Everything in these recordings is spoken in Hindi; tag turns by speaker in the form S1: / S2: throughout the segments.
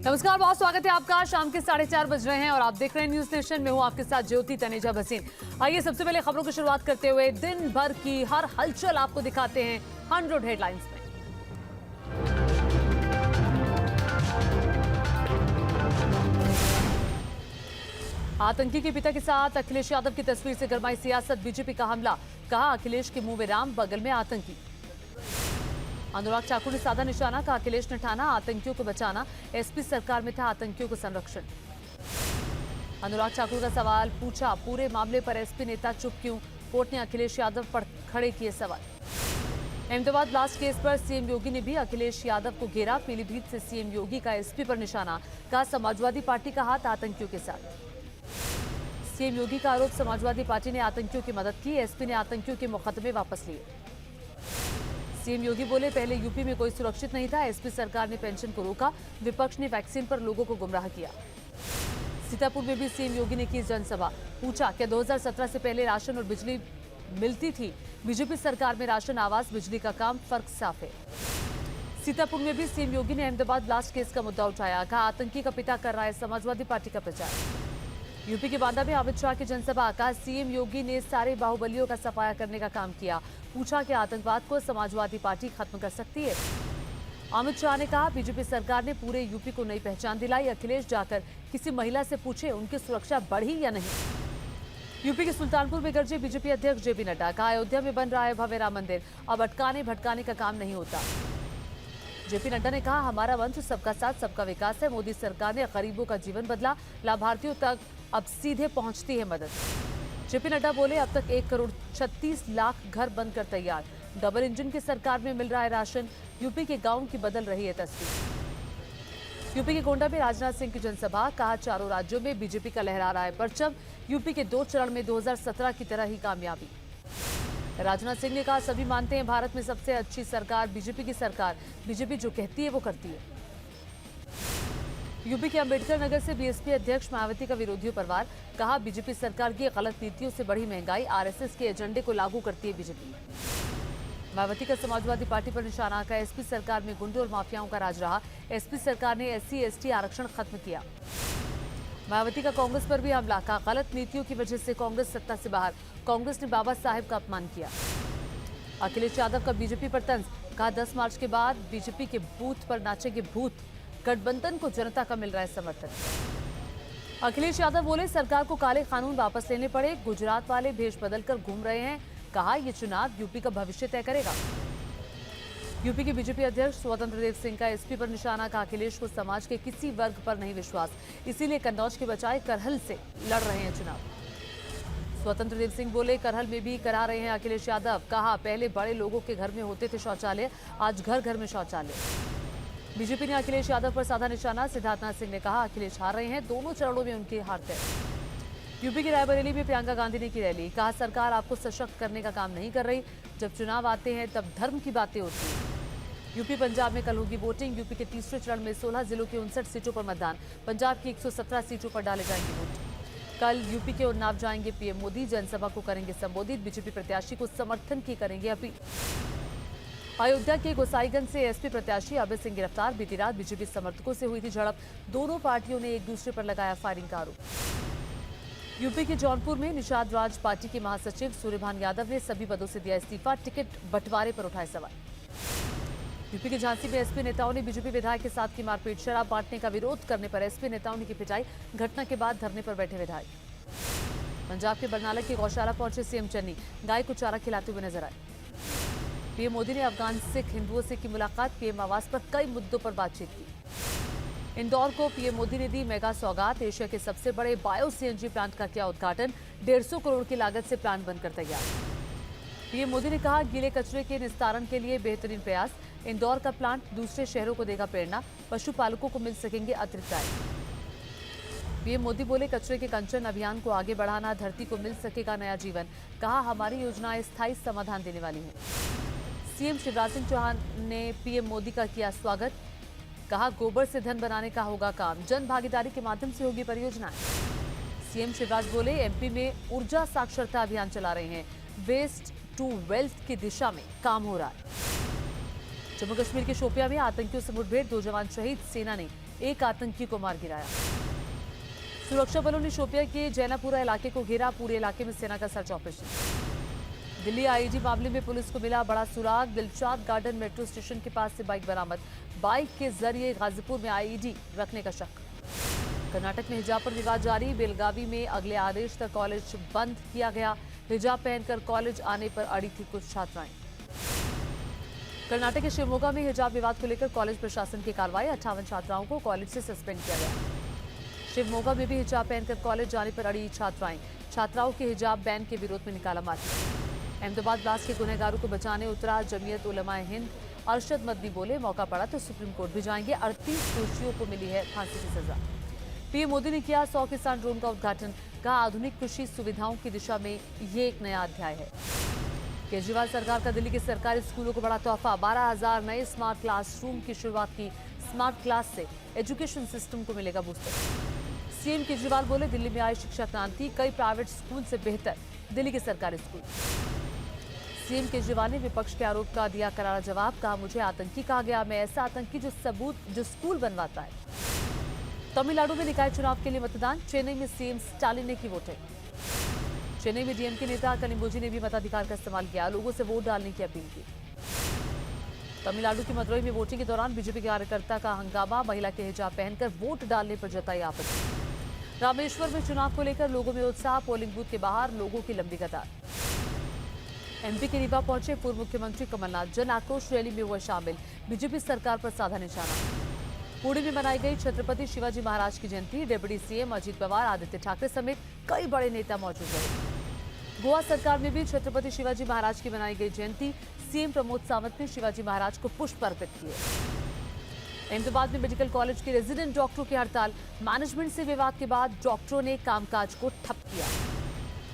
S1: नमस्कार, बहुत स्वागत है आपका। शाम के 4:30 बज रहे हैं और आप देख रहे हैं न्यूज नेशन। में हूं आपके साथ ज्योति तनेजा भसीन। आइए सबसे पहले खबरों की शुरुआत करते हुए दिन भर की हर हलचल आपको दिखाते हैं 100 हेडलाइंस में। आतंकी के पिता के साथ अखिलेश यादव की तस्वीर से गरमाई सियासत, बीजेपी का हमला, कहा अखिलेश के मुंह में राम, बगल में आतंकी। अनुराग ठाकुर ने साधा निशाना, कहा अखिलेश ने ठाना आतंकियों को बचाना, एसपी सरकार में था आतंकियों को संरक्षण। अनुराग ठाकुर का सवाल पूछा, पूरे मामले पर एसपी नेता चुप क्यों, कोर्ट ने अखिलेश यादव पर खड़े किए सवाल। अहमदाबाद ब्लास्ट केस पर सीएम योगी ने भी अखिलेश यादव को घेरा, पीलीभीत से सीएम योगी का एसपी पर निशाना, कहा समाजवादी पार्टी का हाथ आतंकियों के साथ। सीएम योगी का आरोप, समाजवादी पार्टी ने आतंकियों की मदद की, एसपी ने आतंकियों के मुकदमे वापस लिए। सीएम योगी बोले, पहले यूपी में कोई सुरक्षित नहीं था, एसपी सरकार ने पेंशन को रोका, विपक्ष ने वैक्सीन पर लोगों को गुमराह किया। सीतापुर में भी सीएम योगी ने की जनसभा, पूछा क्या 2017 से पहले राशन और बिजली मिलती थी, बीजेपी सरकार में राशन, आवास, बिजली का काम, फर्क साफ है। सीतापुर में भी सीएम योगी ने अहमदाबाद ब्लास्ट केस का मुद्दा उठाया, कहा आतंकी का पिता कर रहा है समाजवादी पार्टी का प्रचार। यूपी के बांदा में अमित शाह की जनसभा, कहा सीएम योगी ने सारे बाहुबलियों का सफाया करने का काम किया, पूछा कि आतंकवाद को समाजवादी पार्टी खत्म कर सकती है। अमित शाह ने कहा बीजेपी सरकार ने पूरे यूपी को नई पहचान दिलाई, अखिलेश जाकर किसी महिला से पूछे उनकी सुरक्षा बढ़ी या नहीं। यूपी के सुल्तानपुर में गरजे बीजेपी अध्यक्ष जेपी नड्डा, कहा अयोध्या में बन रहा है भव्य राम मंदिर, अब अटकाने भटकाने का काम नहीं होता। जेपी नड्डा ने कहा हमारा मंत्र सबका साथ सबका विकास है, मोदी सरकार ने गरीबों का जीवन बदला, लाभार्थियों तक अब सीधे पहुंचती है मदद। जेपी नड्डा बोले अब तक 1,36,00,000 घर बनकर तैयार, डबल इंजन की सरकार में मिल रहा है राशन, यूपी के गांव की बदल रही है तस्वीर। यूपी के गोंडा में राजनाथ सिंह की जनसभा, कहा चारों राज्यों में बीजेपी का लहरा रहा है परचम, यूपी के 2 चरण में 2017 की तरह ही कामयाबी। राजनाथ सिंह ने कहा सभी मानते हैं भारत में सबसे अच्छी सरकार बीजेपी की सरकार, बीजेपी जो कहती है वो करती है। यूपी के अंबेडकर नगर से बीएसपी अध्यक्ष मायावती का विरोधियों पर वार, कहा बीजेपी सरकार की गलत नीतियों से बढ़ी महंगाई, आरएसएस के एजेंडे को लागू करती है बीजेपी। मायावती का समाजवादी पार्टी पर निशाना, का एसपी सरकार में गुंडों और माफियाओं का राज रहा, एसपी सरकार ने SC/ST आरक्षण खत्म किया। मायावती का कांग्रेस पर भी हमला, कहा गलत नीतियों की वजह से कांग्रेस सत्ता से बाहर, कांग्रेस ने बाबा साहेब का अपमान किया। अखिलेश यादव का बीजेपी पर तंज, कहा 10 मार्च के बाद बीजेपी के बूथ पर नाचेंगे भूत, गठबंधन को जनता का मिल रहा है समर्थन। अखिलेश यादव बोले सरकार को काले कानून वापस लेने पड़े, गुजरात वाले भेष बदलकर घूम रहे हैं, कहा यह चुनाव यूपी का भविष्य तय करेगा। यूपी के बीजेपी अध्यक्ष स्वतंत्र देव सिंह का एसपी पर निशाना, का अखिलेश को समाज के किसी वर्ग पर नहीं विश्वास, इसीलिए कन्नौज के बजाय करहल से लड़ रहे हैं चुनाव। स्वतंत्र देव सिंह बोले करहल में भी करा रहे हैं अखिलेश यादव, कहा पहले बड़े लोगों के घर में होते थे शौचालय, आज घर घर में शौचालय। बीजेपी ने अखिलेश यादव पर साधा निशाना, सिद्धार्थनाथ सिंह ने कहा अखिलेश हार रहे हैं, दोनों चरणों में उनकी हार तय। यूपी की रायबरेली में प्रियंका गांधी ने की रैली, कहा सरकार आपको सशक्त करने का काम नहीं कर रही, जब चुनाव आते हैं तब धर्म की बातें होती हैं। यूपी पंजाब में कल होगी वोटिंग, यूपी के तीसरे चरण में 16 जिलों की 59 सीटों पर मतदान, पंजाब की 117 सीटों पर डाले जाएंगे वोट। कल यूपी के उन्नाव जाएंगे पीएम मोदी, जनसभा को करेंगे संबोधित, बीजेपी प्रत्याशी को समर्थन की करेंगे अपील। अयोध्या के गोसाईगंज से एसपी प्रत्याशी अभय सिंह गिरफ्तार, बीती रात बीजेपी समर्थकों से हुई थी झड़प, दोनों पार्टियों ने एक दूसरे पर लगाया फायरिंग का आरोप। यूपी के जौनपुर में निषाद राज पार्टी के महासचिव सूर्यभान यादव ने सभी पदों से दिया इस्तीफा, टिकट बंटवारे पर उठाए सवाल। यूपी के झांसी में एसपी नेताओं ने बीजेपी विधायक के साथ की मारपीट, शराब बांटने का विरोध करने पर एसपी नेताओं ने की पिटाई, घटना के बाद धरने पर बैठे विधायक। पंजाब के बरनाला की गौशाला पहुंचे सीएम चन्नी, गाय को चारा खिलाते हुए नजर आए। पीएम मोदी ने अफगान सिख हिंदुओं से की मुलाकात, पीएम आवास पर कई मुद्दों पर बातचीत की। इंदौर को पीएम मोदी ने दी मेगा सौगात, एशिया के सबसे बड़े बायो सीएनजी प्लांट का किया उद्घाटन, 150 करोड़ की लागत से प्लांट बनकर तैयार। पीएम मोदी ने कहा गीले कचरे के निस्तारण के लिए बेहतरीन प्रयास, इंदौर का प्लांट दूसरे शहरों को देगा प्रेरणा, पशुपालकों को मिल सकेंगे अतिरिक्त आय। पीएम मोदी बोले कचरे के कंचन अभियान को आगे बढ़ाना, धरती को मिल सकेगा नया जीवन, कहा हमारी योजनाएं स्थायी समाधान देने वाली हैं। सीएम शिवराज सिंह चौहान ने पीएम मोदी का किया स्वागत, कहा गोबर से धन बनाने का होगा काम, जन भागीदारी के माध्यम से होगी परियोजनाएं। सीएम शिवराज बोले एमपी में ऊर्जा साक्षरता अभियान चला रहे हैं, वेस्ट टू वेल्थ की दिशा में काम हो रहा है। जम्मू कश्मीर के शोपियां में आतंकियों से मुठभेड़, 2 जवान शहीद, सेना ने एक आतंकी को मार गिराया। सुरक्षा बलों ने शोपिया के जैनापुरा इलाके को घेरा, पूरे इलाके में सेना का सर्च ऑपरेशन। दिल्ली आईईडी मामले में पुलिस को मिला बड़ा सुराग, दिलशाद गार्डन मेट्रो स्टेशन के पास से बाइक बरामद, बाइक के जरिए गाजीपुर में आईईडी रखने का शक। कर्नाटक में हिजाब पर विवाद जारी, बेलगावी में अगले आदेश तक कॉलेज बंद किया गया, हिजाब पहनकर कॉलेज आने पर अड़ी थी कुछ छात्राएं। कर्नाटक के शिवमोगा में हिजाब विवाद को लेकर कॉलेज प्रशासन की कार्रवाई, 58 छात्राओं को कॉलेज से सस्पेंड किया गया। शिवमोगा में भी हिजाब पहनकर कॉलेज जाने पर अड़ी छात्राएं, छात्राओं के हिजाब बैन के विरोध में निकाला मार्च। अहमदाबाद ब्लास्ट के गुनहगारों को बचाने उतरा जमीयत उलमा हिंद, अरशद मदनी बोले मौका पड़ा तो सुप्रीम कोर्ट भी जाएंगे, 38 दोषियों को मिली है फांसी की सजा। पीएम मोदी ने किया 100 किसान ड्रोन का उद्घाटन, कहा आधुनिक कृषि सुविधाओं की दिशा में ये एक नया अध्याय है। केजरीवाल सरकार का दिल्ली के सरकारी स्कूलों को बड़ा तोहफा, 12,000 नए स्मार्ट क्लासरूम की शुरुआत की। स्मार्ट क्लास से एजुकेशन सिस्टम को मिलेगा बूस्टर। सीएम केजरीवाल बोले दिल्ली में आई शिक्षा क्रांति, कई प्राइवेट स्कूल से बेहतर दिल्ली के सरकारी स्कूल। सीएम केजरीवाल ने विपक्ष के आरोप का दिया करारा जवाब, कहा मुझे आतंकी कहा गया, मैं ऐसा आतंकी जो स्कूल बनवाता है। तमिलनाडु में निकाय चुनाव के लिए मतदान, चेन्नई में सीएम स्टालिन ने की वोटिंग। चेन्नई में डीएमके नेता कनिमोझी ने भी मताधिकार का इस्तेमाल किया, लोगों से वोट डालने की अपील की। तमिलनाडु की मदुरई में वोटिंग के दौरान बीजेपी कार्यकर्ता का हंगामा, महिला के हिजाब पहनकर वोट डालने पर जताई आपत्ति। रामेश्वर में चुनाव को लेकर लोगों में उत्साह, पोलिंग बूथ के बाहर लोगों की लंबी कतार। एमपी के रीवा पहुंचे पूर्व मुख्यमंत्री कमलनाथ, जन आक्रोश रैली में हुए शामिल, बीजेपी सरकार पर साधा निशाना। पुणे में मनाई गई छत्रपति शिवाजी महाराज की जयंती, डिप्टी सीएम अजीत पवार, आदित्य ठाकरे समेत कई बड़े नेता मौजूद रहे। गोवा सरकार में भी छत्रपति शिवाजी महाराज की मनाई गई जयंती, सीएम प्रमोद सावंत ने शिवाजी महाराज को पुष्प अर्पित किए। अहमदाबाद में मेडिकल कॉलेज के रेजिडेंट डॉक्टरों की हड़ताल, मैनेजमेंट से विवाद के बाद डॉक्टरों ने कामकाज को ठप किया।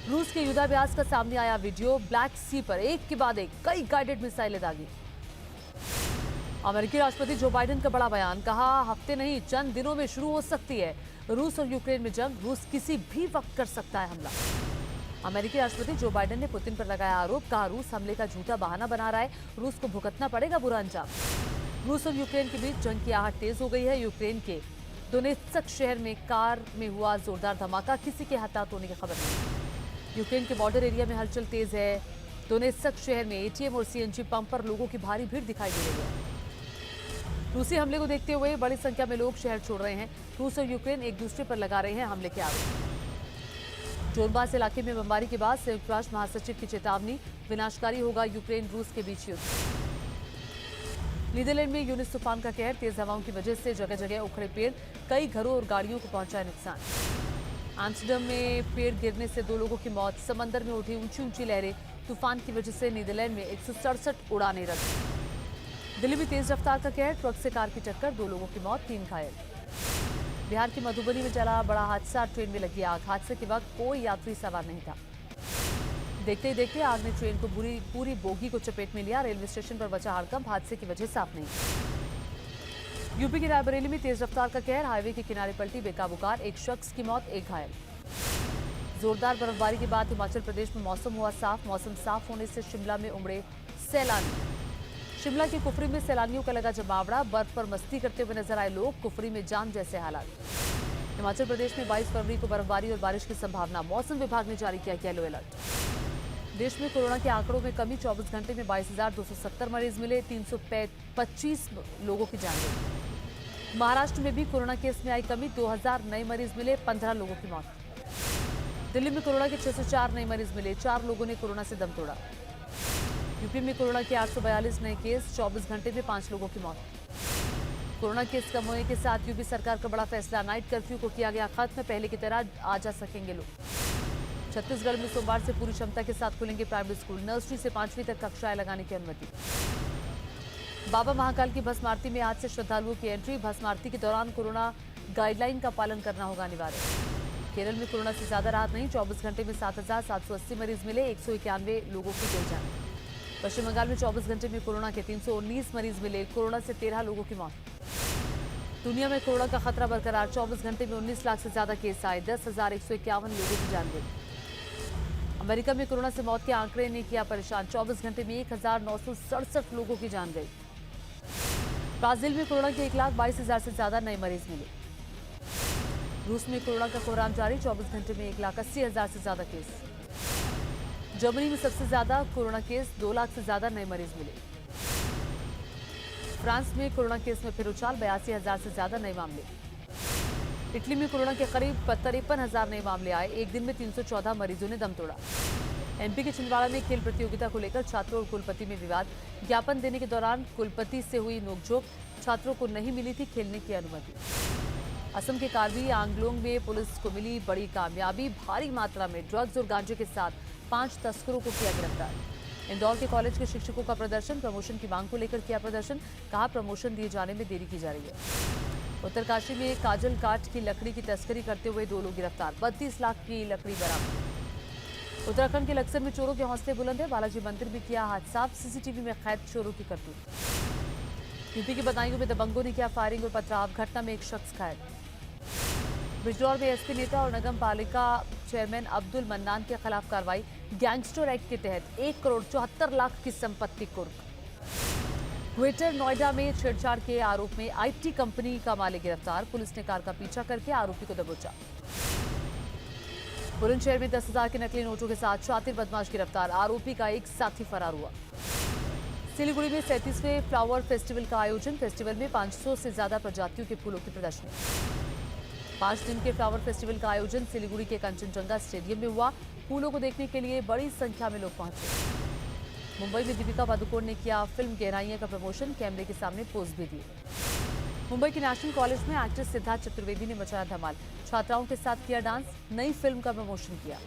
S1: रूस के युद्धाभ्यास का सामने आया वीडियो, ब्लैक सी पर एक के बाद एक कई गाइडेड मिसाइलें दागी। अमेरिकी राष्ट्रपति जो बाइडेन का बड़ा बयान, कहा हफ्ते नहीं चंद दिनों में शुरू हो सकती है रूस और यूक्रेन में जंग, रूस किसी भी वक्त कर सकता है हमला। अमेरिकी राष्ट्रपति जो बाइडेन ने पुतिन पर लगाया आरोप, कहा रूस हमले का झूठा बहाना बना रहा है, रूस को भुगतना पड़ेगा बुरा अंजाम। रूस और यूक्रेन के बीच जंग की आहट तेज हो गई है। यूक्रेन के दोनेत्स्क शहर में कार में हुआ जोरदार धमाका, किसी के हताहत होने की खबर नहीं। यूक्रेन के बॉर्डर एरिया में हलचल तेज है। दोनेत्स्क शहर में एटीएम और सीएनजी पंप पर लोगों की भारी भीड़ दिखाई दे रही है। रूसी हमले को देखते हुए बड़ी संख्या में लोग शहर छोड़ रहे हैं। रूस और यूक्रेन एक दूसरे पर लगा रहे हैं हमले के आरोप। डोनबास इलाके में बमबारी के बाद संयुक्त राष्ट्र महासचिव की चेतावनी, विनाशकारी होगा यूक्रेन रूस के बीच युद्ध। नीदरलैंड में यूनिस तूफान का कहर, तेज हवाओं की वजह से जगह जगह उखड़े पेड़, कई घरों और गाड़ियों को पहुंचा नुकसान। एम्स्टर्डम में पेड़ गिरने से 2 लोगों की मौत, समंदर में उठी ऊंची ऊंची लहरें, तूफान की वजह से नीदरलैंड में 167 उड़ानें रद्द। दिल्ली में तेज रफ्तार का कहर, ट्रक से कार की टक्कर, 2 लोगों की मौत, 3 घायल। बिहार की मधुबनी में चला बड़ा हादसा, ट्रेन में लगी आग, हादसे के वक्त कोई यात्री सवार नहीं था। देखते ही देखते आग ने ट्रेन को पूरी बोगी को चपेट में लिया, रेलवे स्टेशन पर बचा हड़कंप, हादसे की वजह साफ नहीं। यूपी के रायबरेली में तेज रफ्तार का कहर, हाईवे के किनारे पलटी बेकाबू कार, 1 शख्स की मौत, 1 घायल। जोरदार बर्फबारी के बाद हिमाचल प्रदेश में मौसम हुआ साफ, मौसम साफ होने से शिमला में उमड़े सैलानी। शिमला की कुफरी में सैलानियों का लगा जमावड़ा, बर्फ पर मस्ती करते हुए नजर आए लोग, कुफरी में जाम जैसे हालात। हिमाचल प्रदेश में 22 फरवरी को बर्फबारी और बारिश की संभावना, मौसम विभाग ने जारी किया येलो अलर्ट। देश में कोरोना के आंकड़ों में कमी, 24 घंटे में 22,270 मरीज मिले, 325 लोगों की जान गई। महाराष्ट्र में भी कोरोना केस में आई कमी, 2000 नए मरीज मिले, 15 लोगों की मौत। दिल्ली में कोरोना के 604 नए मरीज मिले, 4 लोगों ने कोरोना से दम तोड़ा। यूपी में कोरोना के 842 नए केस, 24 घंटे में 5 लोगों की मौत। कोरोना केस कम होने के साथ यूपी सरकार का बड़ा फैसला, नाइट कर्फ्यू को किया गया खत्म, पहले की तरह आ जा सकेंगे लोग। छत्तीसगढ़ में सोमवार से पूरी क्षमता के साथ खुलेंगे प्राइमरी स्कूल, नर्सरी से 5वीं तक कक्षाएं लगाने की अनुमति। बाबा महाकाल की भस्म आरती में आज से श्रद्धालुओं की एंट्री, भस्म आरती के दौरान कोरोना गाइडलाइन का पालन करना होगा अनिवार्य। केरल में कोरोना से ज्यादा राहत नहीं, 24 घंटे में 7,780 मरीज मिले, 191 लोगों की गई जान। पश्चिम बंगाल में 24 घंटे में कोरोना के 319 मरीज मिले, कोरोना से 13 लोगों की मौत। दुनिया में कोरोना का खतरा बरकरार, 24 घंटे में 19 लाख से ज्यादा केस आए, 10,151 लोगों की जान गई। अमेरिका में कोरोना से मौत के आंकड़े ने किया परेशान, 24 घंटे में 1,967 लोगों की जान गई। ब्राजील में कोरोना के 1,22,000 से ज्यादा नए मरीज मिले। रूस में कोरोना का कोहराम जारी, 24 घंटे में 1,80,000 से ज्यादा केस। जर्मनी में सबसे ज्यादा कोरोना केस, 2 लाख से ज्यादा नए मरीज मिले। फ्रांस में कोरोना केस में फिर उछाल, 82,000 से ज्यादा नए मामले। इटली में कोरोना के करीब 53,000 नए मामले आए, एक दिन में 314 मरीजों ने दम तोड़ा। एमपी के छिंदवाड़ा में खेल प्रतियोगिता को लेकर छात्रों और कुलपति में विवाद, ज्ञापन देने के दौरान कुलपति से हुई नोकझोंक, छात्रों को नहीं मिली थी खेलने की अनुमति। असम के कार्बी आंगलोंग में पुलिस को मिली बड़ी कामयाबी, भारी मात्रा में ड्रग्स और गांजे के साथ 5 तस्करों को किया गिरफ्तार। इंदौर के कॉलेज के शिक्षकों का प्रदर्शन, प्रमोशन की मांग को लेकर किया प्रदर्शन, कहा प्रमोशन दिए जाने में देरी की जा रही है। उत्तरकाशी में काजल काट की लकड़ी की तस्करी करते हुए 2 लोग गिरफ्तार, 32 लाख की लकड़ी बरामद। उत्तराखंड के लक्सर में चोरों के हौसले बुलंद है, बालाजी मंदिर में किया हादसा, सीसीटीवी में कैद चोरों की करतूत। यूपी के बदायूं में दबंगों ने किया फायरिंग और पथराव, घटना में एक शख्स घायल। बिजनौर में एसपी नेता और नगर पालिका चेयरमैन अब्दुल मन्नान के खिलाफ कार्रवाई, गैंगस्टर एक्ट के तहत 1 करोड़ 74 लाख की संपत्ति कुर्क। ग्रेटर नोएडा में छेड़छाड़ के आरोप में आईटी कंपनी का मालिक गिरफ्तार, पुलिस ने कार का पीछा करके आरोपी को दबोचा। बुलंदशहर में 10,000 के नकली नोटों के साथ शातिर बदमाश गिरफ्तार, आरोपी का एक साथी फरार हुआ। सिलीगुड़ी में 37वें फ्लावर फेस्टिवल का आयोजन, फेस्टिवल में 500 से ज्यादा प्रजातियों के फूलों की प्रदर्शनी। 5 दिन के फ्लावर फेस्टिवल का आयोजन सिलीगुड़ी के कंचनजंगा स्टेडियम में हुआ, फूलों को देखने के लिए बड़ी संख्या में लोग पहुंचे। मुंबई में दीपिका पादुकोण ने किया फिल्म गहराइयां का प्रमोशन, कैमरे के सामने पोज भी दिए। मुंबई के नेशनल कॉलेज में एक्टर सिद्धार्थ चतुर्वेदी ने मचाया धमाल, छात्राओं के साथ किया डांस, नई फिल्म का प्रमोशन किया।